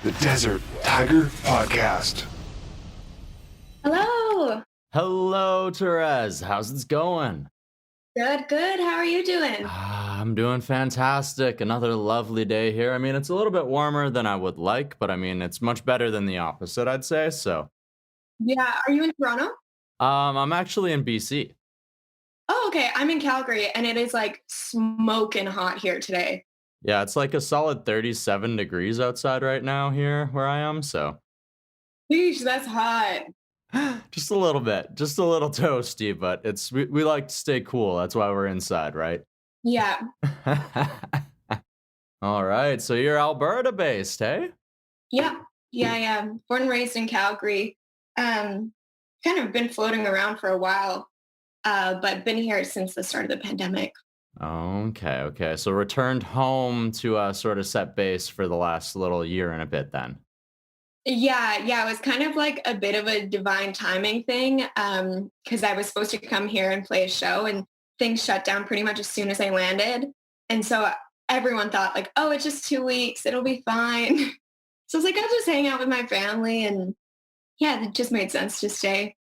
the Desert Tiger Podcast. Hello. Hello, Terez. How's it going? Good, good. How are you doing? I'm doing fantastic. Another lovely day here. I mean, it's a little bit warmer than I would like, but I mean, it's much better than the opposite, I'd say. So, Yeah, are you in Toronto? I'm actually in BC. Oh, okay. I'm in Calgary and it is like smoking hot here today. Yeah, it's like a solid 37 degrees outside right now here where I am. So, Sheesh, that's hot. just a little bit, just a little toasty, but we like to stay cool. That's why we're inside, right? Yeah. All right. So you're Alberta based, hey? Yeah. Yeah. Born and raised in Calgary. Um, Kind of been floating around for a while, but been here since the start of the pandemic. Okay. So returned home to sort of set base for the last little year and a bit then. Yeah. It was kind of like a bit of a divine timing thing because I was supposed to come here and play a show and things shut down pretty much as soon as I landed. And so everyone thought like, oh, it's just 2 weeks. It'll be fine. So I was like, I'll just hang out with my family. And yeah, it just made sense to stay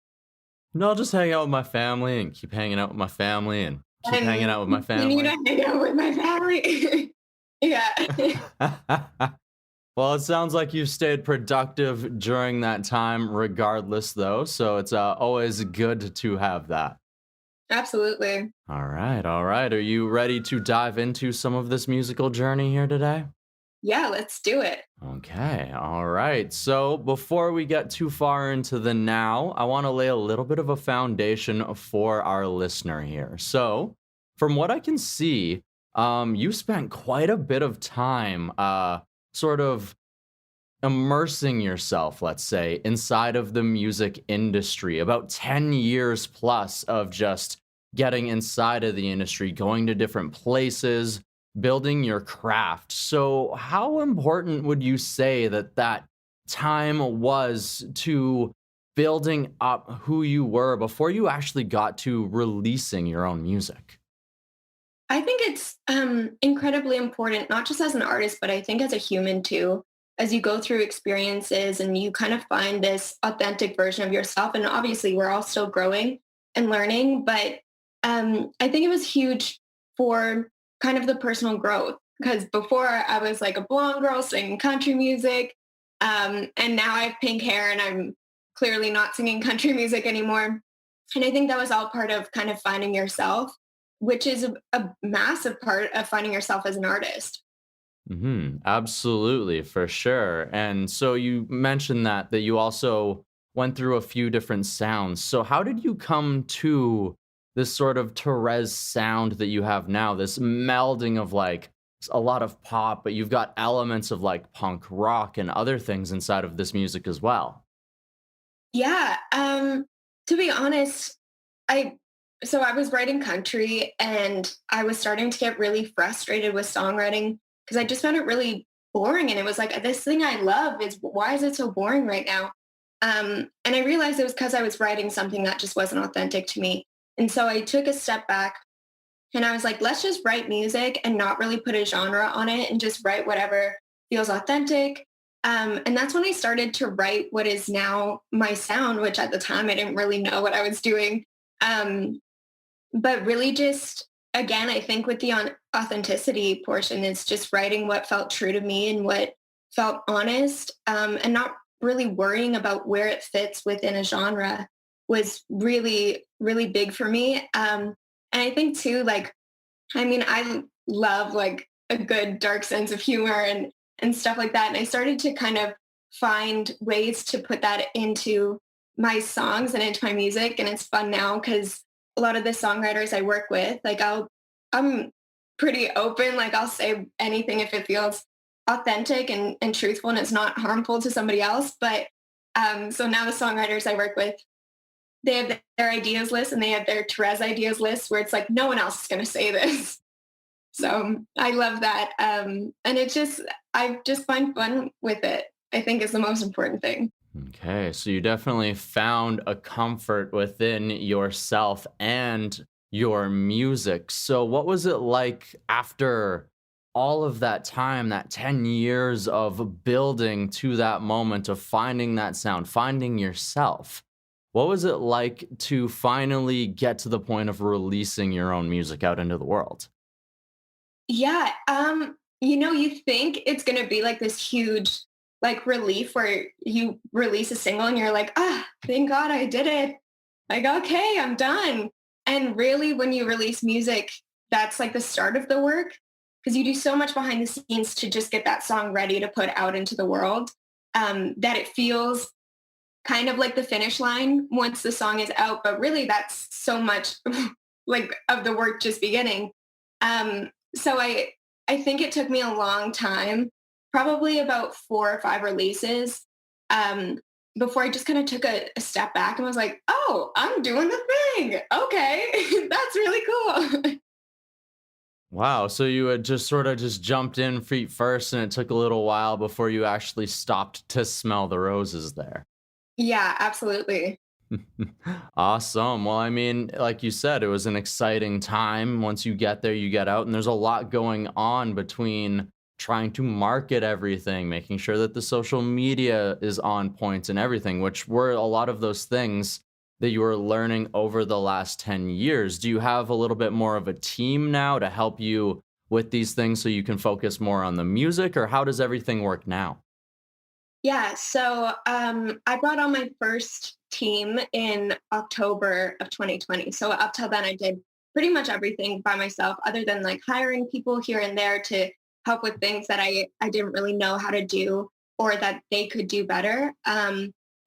No, I'll just hang out with my family and keep hanging out with my family and keep hanging and out with my continue to family. hang out with my family. Yeah. Well, it sounds like you've stayed productive during that time regardless though, so it's always good to have that. Absolutely. All right. Are you ready to dive into some of this musical journey here today? Yeah, let's do it. Okay, all right. So before we get too far into the now, I want to lay a little bit of a foundation for our listener here. So, from what I can see, you spent quite a bit of time, sort of immersing yourself, let's say, inside of the music industry. About 10 years plus of just getting inside of the industry, going to different places, building your craft. So, how important would you say that time was to building up who you were before you actually got to releasing your own music? I think it's incredibly important, not just as an artist, but I think as a human too, as you go through experiences and you kind of find this authentic version of yourself. And obviously, we're all still growing and learning, but I think it was huge for kind of the personal growth because before I was like a blonde girl singing country music, and now I have pink hair and I'm clearly not singing country music anymore. And I think that was all part of kind of finding yourself, which is a massive part of finding yourself as an artist. Absolutely, for sure. And so you mentioned that you also went through a few different sounds. So how did you come to this sort of Terez sound that you have now? This melding of like a lot of pop, but you've got elements of like punk rock and other things inside of this music as well. Yeah. To be honest, I I was writing country and I was starting to get really frustrated with songwriting because I just found it really boring. And it was like this thing I love is why is it so boring right now? And I realized it was because I was writing something that just wasn't authentic to me. And so I took a step back and I was like, let's just write music and not really put a genre on it and just write whatever feels authentic. And that's when I started to write what is now my sound, which at the time I didn't really know what I was doing. Um, but really just, again, I think with the authenticity portion, it's just writing what felt true to me and what felt honest and not really worrying about where it fits within a genre was really, really big for me. And I think too, like, I mean, I love like a good dark sense of humor and stuff like that. And I started to kind of find ways to put that into my songs and into my music. And it's fun now because a lot of the songwriters I work with, like I'm pretty open. Like I'll say anything if it feels authentic and truthful and it's not harmful to somebody else. But so now the songwriters I work with, they have their ideas list and they have their Terez ideas list where it's like, no one else is going to say this. So I love that. And it's just, I just find fun with it, I think is the most important thing. Okay, so you definitely found a comfort within yourself and your music. So what was it like after all of that time, that 10 years of building to that moment of finding that sound, finding yourself, what was it like to finally get to the point of releasing your own music out into the world? Yeah, you think it's gonna be like this huge like relief where you release a single and you're like, ah, thank God I did it. Like, okay, I'm done. And really, when you release music, that's like the start of the work because you do so much behind the scenes to just get that song ready to put out into the world, that it feels kind of like the finish line once the song is out. But really, that's so much like of the work just beginning. So I think it took me a long time, probably about 4 or 5 releases, um, before I just kind of took a step back and was like, oh, I'm doing the thing. Okay, that's really cool. Wow, so you had just sort of just jumped in feet first and it took a little while before you actually stopped to smell the roses there. Yeah, absolutely. Awesome. Well, I mean, like you said, it was an exciting time. Once you get there, you get out, and there's a lot going on between trying to market everything, making sure that the social media is on point and everything, which were a lot of those things that you were learning over the last 10 years. Do you have a little bit more of a team now to help you with these things so you can focus more on the music, or how does everything work now? Yeah, so I brought on my first team in October of 2020. So up till then, I did pretty much everything by myself, other than like hiring people here and there to help with things that I didn't really know how to do or that they could do better.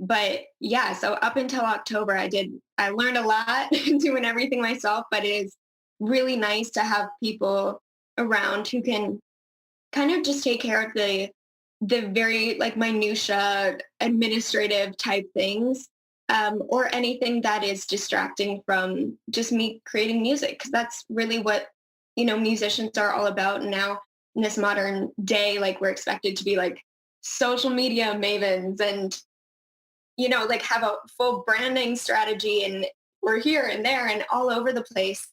But yeah, so up until October, I learned a lot doing everything myself, but it is really nice to have people around who can kind of just take care of the very like minutia administrative type things, or anything that is distracting from just me creating music because that's really what musicians are all about now in this modern day. Like we're expected to be like social media mavens and like have a full branding strategy, and we're here and there and all over the place.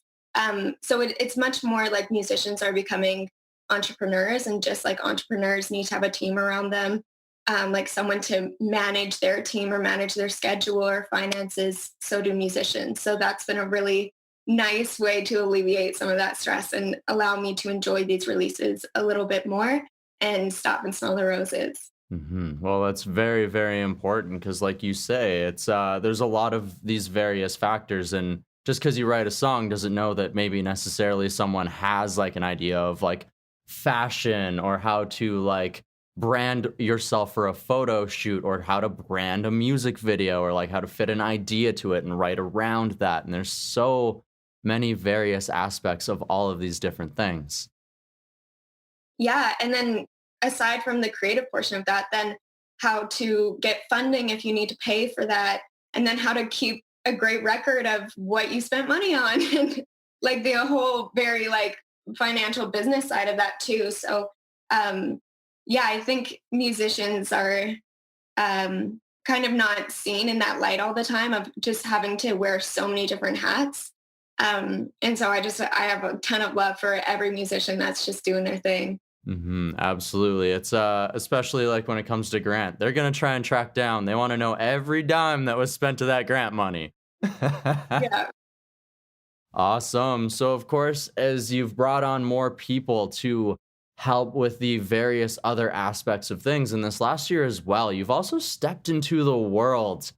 So it's much more like musicians are becoming entrepreneurs, and just like entrepreneurs need to have a team around them, like someone to manage their team or manage their schedule or finances. So do musicians. So that's been a really nice way to alleviate some of that stress and allow me to enjoy these releases a little bit more and stop and smell the roses. Well, that's very, very important because, like you say, it's there's a lot of these various factors, and just because you write a song doesn't know that maybe necessarily someone has like an idea of like fashion or how to like brand yourself for a photo shoot or how to brand a music video or like how to fit an idea to it and write around that. And there's so many various aspects of all of these different things. Yeah. And then aside from the creative portion of that, then how to get funding if you need to pay for that, and then how to keep a great record of what you spent money on and like the whole very like financial business side of that too. So yeah, I think musicians are kind of not seen in that light all the time of just having to wear so many different hats. And so I have a ton of love for every musician that's just doing their thing. Absolutely. It's especially like when it comes to grant. They're gonna try and track down. They want to know every dime that was spent to that grant money. Yeah. Awesome. So of course, as you've brought on more people to help with the various other aspects of things in this last year as well, you've also stepped into the world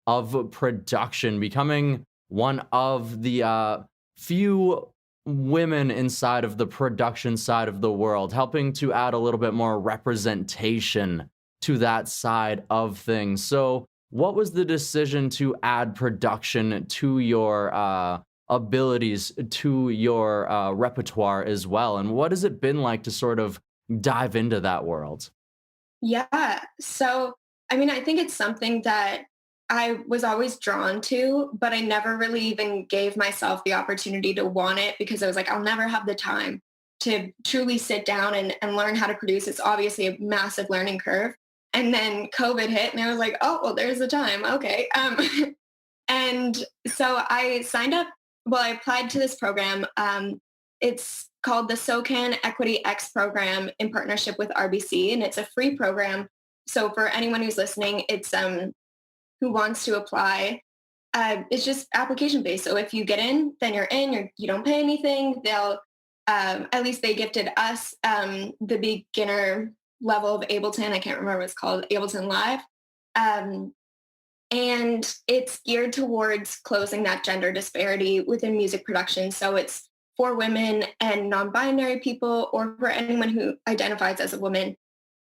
of production, becoming one of the few women inside of the production side of the world, helping to add a little bit more representation to that side of things. So, what was the decision to add production to your abilities, to your repertoire as well? And what has it been like to sort of dive into that world? Yeah. So, I mean, I think it's something that I was always drawn to, but I never really even gave myself the opportunity to want it because I was like, I'll never have the time to truly sit down and learn how to produce. It's obviously a massive learning curve. And then COVID hit and I was like, oh, well, there's the time. Okay. And so I signed up. Well, I applied to this program. It's called the SOCAN Equity X program in partnership with RBC, and it's a free program. So for anyone who's listening, it's who wants to apply. It's just application based. So if you get in, then you're in. You don't pay anything. They'll at least they gifted us the beginner level of Ableton. I can't remember what it's called, Ableton Live. And it's geared towards closing that gender disparity within music production. So it's for women and non-binary people, or for anyone who identifies as a woman,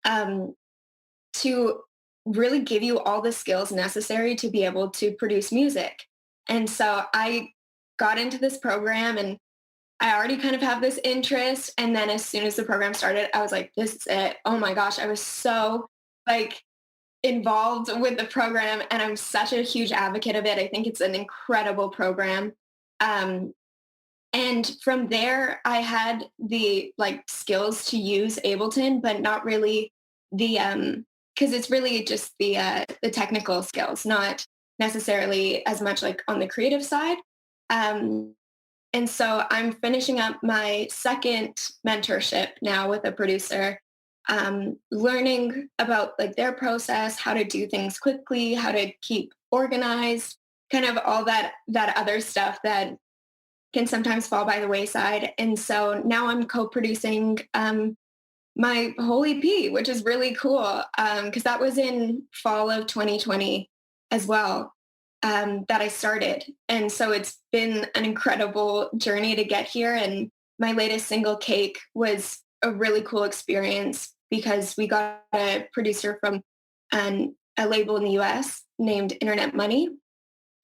to really give you all the skills necessary to be able to produce music. And so I got into this program, and I already kind of have this interest. And then as soon as the program started, I was like, this is it. Oh my gosh. I was so like involved with the program, and I'm such a huge advocate of it. I think it's an incredible program. And from there, I had the like skills to use Ableton, but not really the because it's really just the technical skills, not necessarily as much like on the creative side. And so I'm finishing up my second mentorship now with a producer, learning about like their process, how to do things quickly, how to keep organized, kind of all that other stuff that can sometimes fall by the wayside. And so now I'm co-producing my whole EP, which is really cool, because that was in fall of 2020 as well, that I started. And so it's been an incredible journey to get here. And my latest single, Cake, was a really cool experience because we got a producer from a label in the US named Internet Money,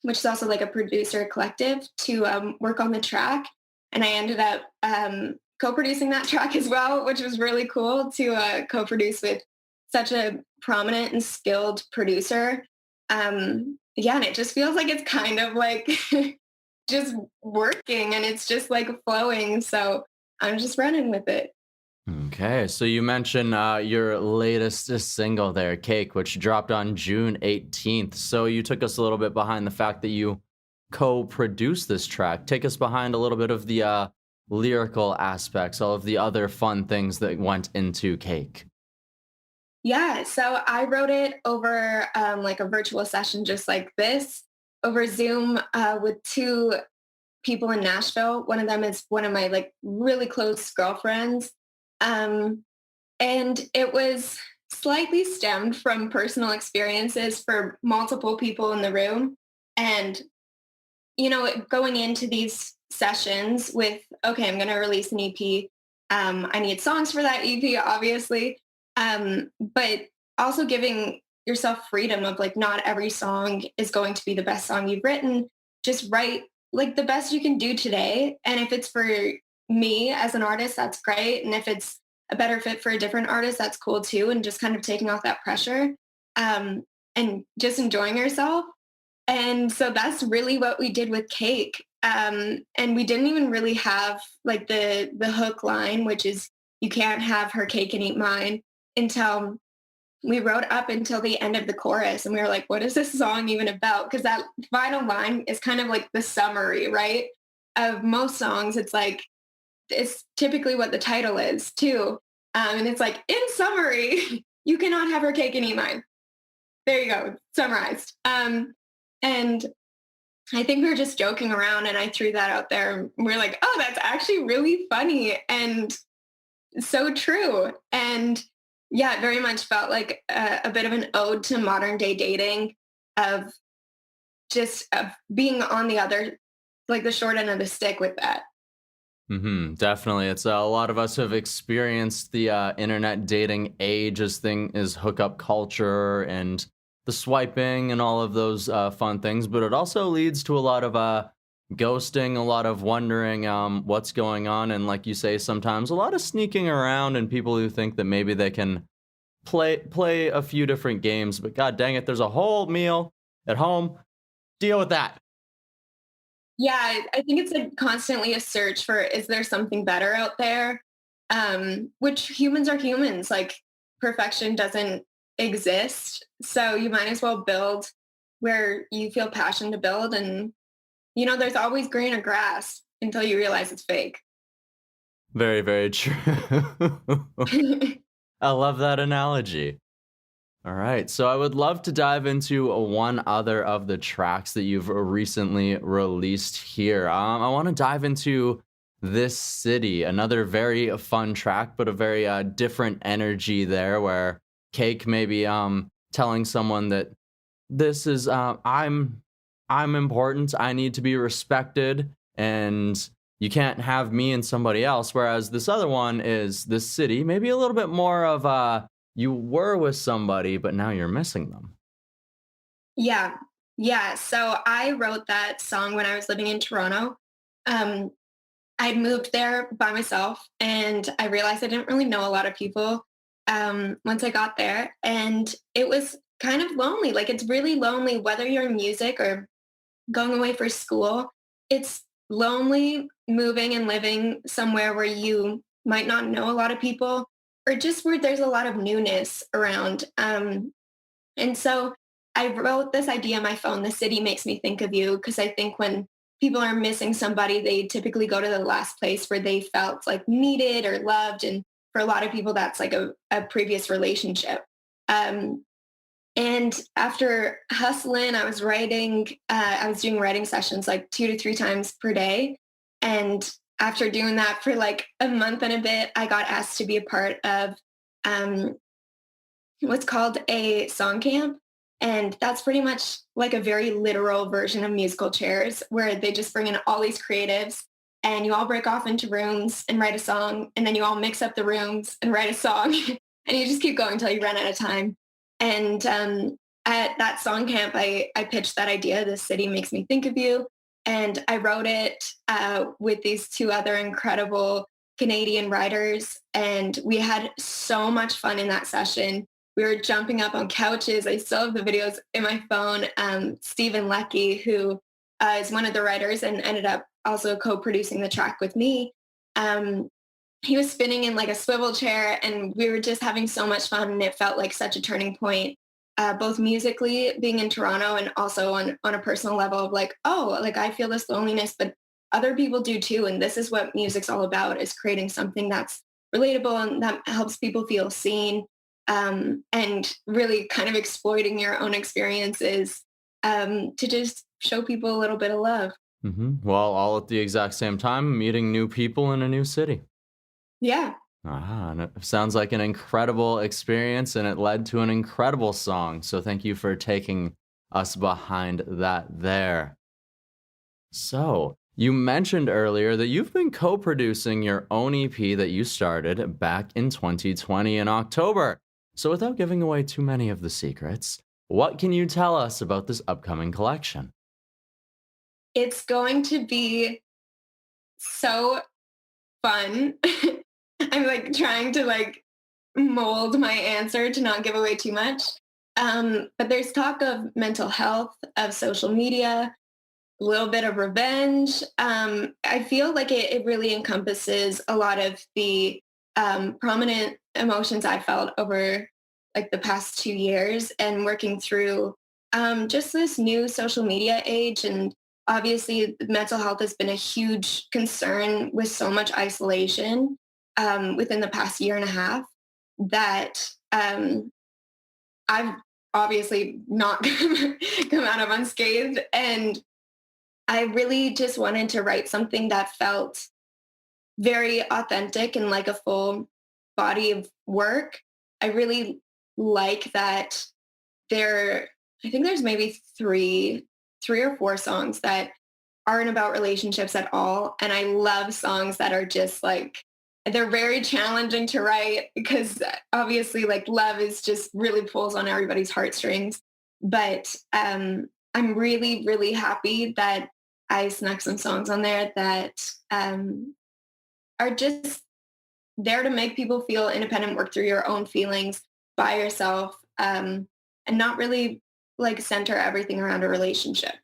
which is also like a producer collective, to work on the track. And I ended up co-producing that track as well, which was really cool to co-produce with such a prominent and skilled producer. Yeah, and it just feels like it's kind of like just working, and it's just like flowing. So I'm just running with it. Okay, so you mentioned your latest single there, Cake, which dropped on June 18th. So you took us a little bit behind the fact that you co-produced this track. Take us behind a little bit of the lyrical aspects, all of the other fun things that went into Cake. Yeah, so I wrote it over like a virtual session just like this, over Zoom, with two people in Nashville. One of them is one of my like really close girlfriends. And it was slightly stemmed from personal experiences for multiple people in the room. And, you know, going into these sessions with, okay, I'm going to release an EP. I need songs for that EP, obviously. But also giving yourself freedom of like, not every song is going to be the best song you've written. Just write like the best you can do today. And if it's for me as an artist, that's great. And if it's a better fit for a different artist, that's cool too. And just kind of taking off that pressure, and just enjoying yourself. And so that's really what we did with Cake. And we didn't even really have like the hook line, which is, you can't have her cake and eat mine, until we wrote up until the end of the chorus. And we were like, what is this song even about? Because that final line is kind of like the summary, right? Of most songs. It's like, it's typically what the title is too. And it's like, in summary, you cannot have her cake and eat mine. There you go, summarized. And I think we were just joking around, and I threw that out there. And we are like, oh, that's actually really funny and so true. And yeah, it very much felt like a bit of an ode to modern day dating, of just being on the other, like the short end of the stick with that. Definitely. It's a lot of us have experienced the internet dating age as hookup culture and the swiping and all of those fun things. But it also leads to a lot of ghosting, a lot of wondering what's going on. And like you say, sometimes a lot of sneaking around, and people who think that maybe they can play a few different games. But God dang it, there's a whole meal at home. Deal with that. Yeah, I think it's constantly a search for, is there something better out there? Which humans are humans, like perfection doesn't exist. So you might as well build where you feel passion to build. And, you know, there's always greener grass until you realize it's fake. Very, very true. I love that analogy. All right. So I would love to dive into one other of the tracks that you've recently released here. I want to dive into This City, another very fun track, but a very different energy there where Cake maybe telling someone that this is I'm important, I need to be respected, and you can't have me and somebody else. Whereas this other one is This City, maybe a little bit more of you were with somebody, but now you're missing them. Yeah. Yeah. So I wrote that song when I was living in Toronto. Um, I'd moved there by myself and I realized I didn't really know a lot of people once I got there. And it was kind of lonely. Like it's really lonely, whether you're in music or going away for school. It's lonely moving and living somewhere where you might not know a lot of people or just where there's a lot of newness around. And so I wrote this idea on my phone, The City Makes Me Think of You, because I think when people are missing somebody, they typically go to the last place where they felt like needed or loved. And for a lot of people, that's like a previous relationship. Um, and after hustling, I was doing writing sessions like 2 to 3 times per day. And after doing that for like a month and a bit, I got asked to be a part of um, what's called a song camp. And that's pretty much like a very literal version of musical chairs where they just bring in all these creatives and you all break off into rooms and write a song. And then you all mix up the rooms and write a song. And you just keep going until you run out of time. And at that song camp, I pitched that idea, "The City Makes Me Think of You." And I wrote it with these two other incredible Canadian writers. And we had so much fun in that session. We were jumping up on couches. I still have the videos in my phone. Stephen Leckie, who is one of the writers and ended up also co-producing the track with me. Um, he was spinning in like a swivel chair and we were just having so much fun and it felt like such a turning point, both musically being in Toronto and also on a personal level of like, oh, like I feel this loneliness, but other people do too. And this is what music's all about, is creating something that's relatable and that helps people feel seen, and really kind of exploiting your own experiences to just show people a little bit of love. Well, all at the exact same time, meeting new people in a new city. Yeah. And it sounds like an incredible experience and it led to an incredible song. So thank you for taking us behind that there. So you mentioned earlier that you've been co-producing your own EP that you started back in 2020 in October. So without giving away too many of the secrets, what can you tell us about this upcoming collection? It's going to be so fun. I'm like trying to like mold my answer to not give away too much. But there's talk of mental health, of social media, a little bit of revenge. I feel like it really encompasses a lot of the prominent emotions I felt over like the past 2 years and working through just this new social media age. And obviously mental health has been a huge concern with so much isolation within the past year and a half that I've obviously not come out of unscathed. And I really just wanted to write something that felt very authentic and like a full body of work. I really like that I think there's maybe three or four songs that aren't about relationships at all. And I love songs that are just like, they're very challenging to write because obviously like love is just really pulls on everybody's heartstrings. But I'm really, really happy that I snuck some songs on there that are just there to make people feel independent, work through your own feelings by yourself, and not really like center everything around a relationship.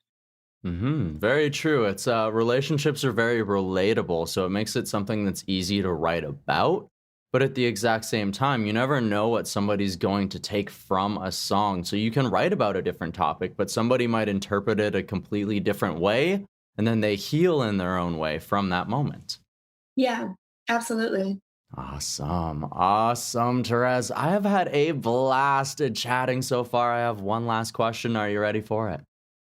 Very true. It's relationships are very relatable, so it makes it something that's easy to write about. But at the exact same time, you never know what somebody's going to take from a song. So you can write about a different topic, but somebody might interpret it a completely different way, and then they heal in their own way from that moment. Yeah. Absolutely. Awesome. Awesome, Terez. I have had a blast chatting so far. I have one last question. Are you ready for it?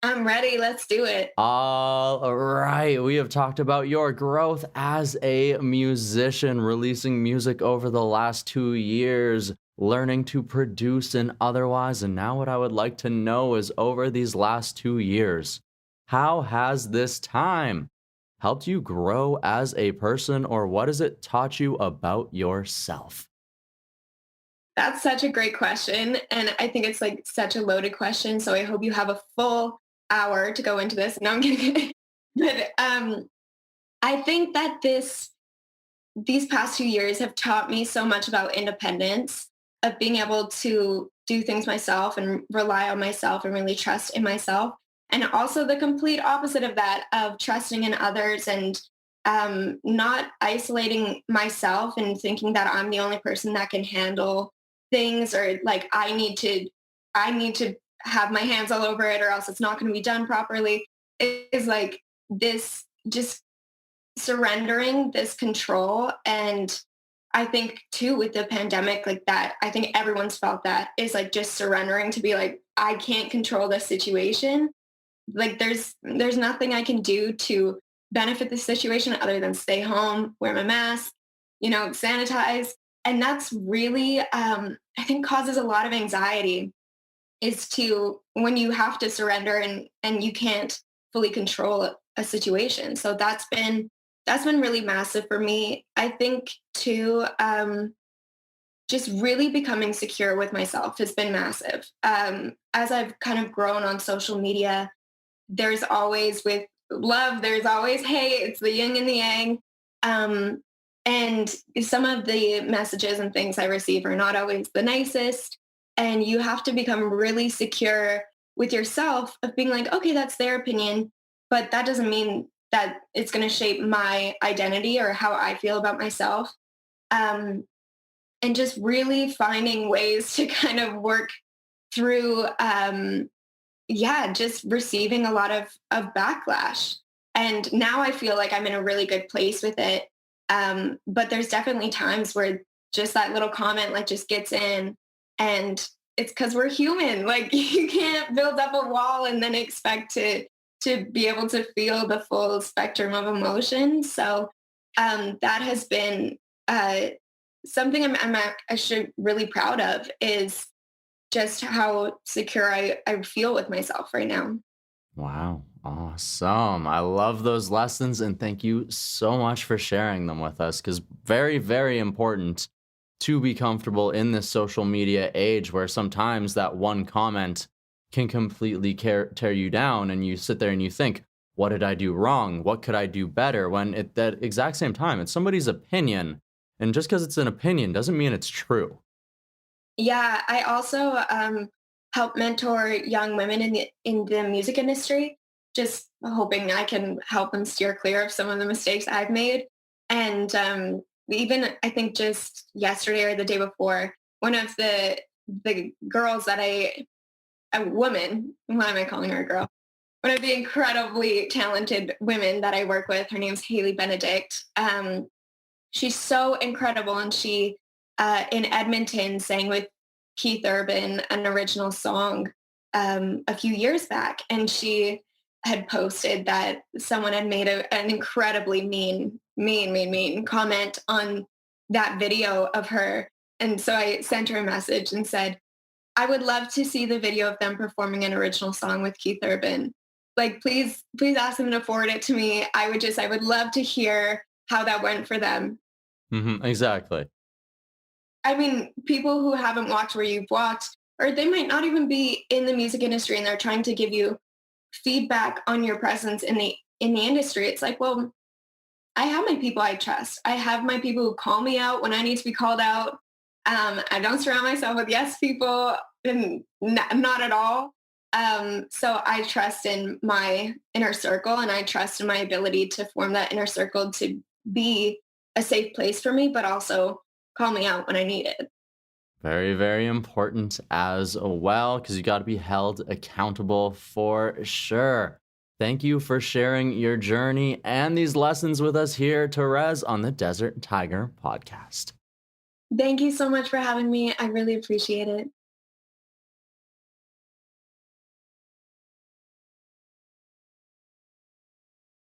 I'm ready. Let's do it. All right. We have talked about your growth as a musician, releasing music over the last 2 years, learning to produce and otherwise. And now, what I would like to know is over these last 2 years, how has this time helped you grow as a person, or what has it taught you about yourself? That's such a great question. And I think it's like such a loaded question. So I hope you have a full hour to go into this. No, I'm kidding. But I think that these past 2 years have taught me so much about independence, of being able to do things myself and rely on myself and really trust in myself. And also the complete opposite of that, of trusting in others and not isolating myself and thinking that I'm the only person that can handle things, or like I need to have my hands all over it or else it's not going to be done properly. It is like this, just surrendering this control. And I think too with the pandemic, like that, I think everyone's felt that, is like just surrendering to be like, I can't control this situation. Like there's nothing I can do to benefit the situation other than stay home, wear my mask, sanitize. And that's really I think causes a lot of anxiety, is to when you have to surrender and you can't fully control a situation. So that's been really massive for me. I think too, just really becoming secure with myself has been massive. As I've kind of grown on social media, there's always, with love, there's always hate. It's the yin and the yang. Um, and some of the messages and things I receive are not always the nicest. And you have to become really secure with yourself, of being like, okay, that's their opinion, but that doesn't mean that it's going to shape my identity or how I feel about myself. Um, and just really finding ways to kind of work through yeah, just receiving a lot of backlash. And now I feel like I'm in a really good place with it. But there's definitely times where just that little comment like just gets in, and it's because we're human. Like you can't build up a wall and then expect to be able to feel the full spectrum of emotion. So that has been something I'm actually really proud of, is just how secure I feel with myself right now. Wow. Awesome. I love those lessons and thank you so much for sharing them with us, because very, very important to be comfortable in this social media age where sometimes that one comment can completely tear you down and you sit there and you think, what did I do wrong? What could I do better? When at that exact same time, it's somebody's opinion. And just because it's an opinion doesn't mean it's true. Yeah, I also help mentor young women in the music industry, just hoping I can help them steer clear of some of the mistakes I've made. And even I think just yesterday or the day before, one of the girls that a woman, why am I calling her a girl? One of the incredibly talented women that I work with, her name's Haley Benedict. She's so incredible, and she in Edmonton sang with Keith Urban an original song a few years back, and she had posted that someone had made an incredibly mean comment on that video of her. And so I sent her a message and said, I would love to see the video of them performing an original song with Keith Urban. Like, please ask them to forward it to me. I would love to hear how that went for them. Exactly. I mean, people who haven't walked where you've walked, or they might not even be in the music industry, and they're trying to give you feedback on your presence in the industry. It's like, well, I have my people I trust. I have my people who call me out when I need to be called out. I don't surround myself with yes people, and not at all. So I trust in my inner circle, and I trust in my ability to form that inner circle to be a safe place for me, but also call me out when I need it. Very, very important as well, because you got to be held accountable for sure. Thank you for sharing your journey and these lessons with us here, Terez, on the Desert Tiger podcast. Thank you so much for having me. I really appreciate it.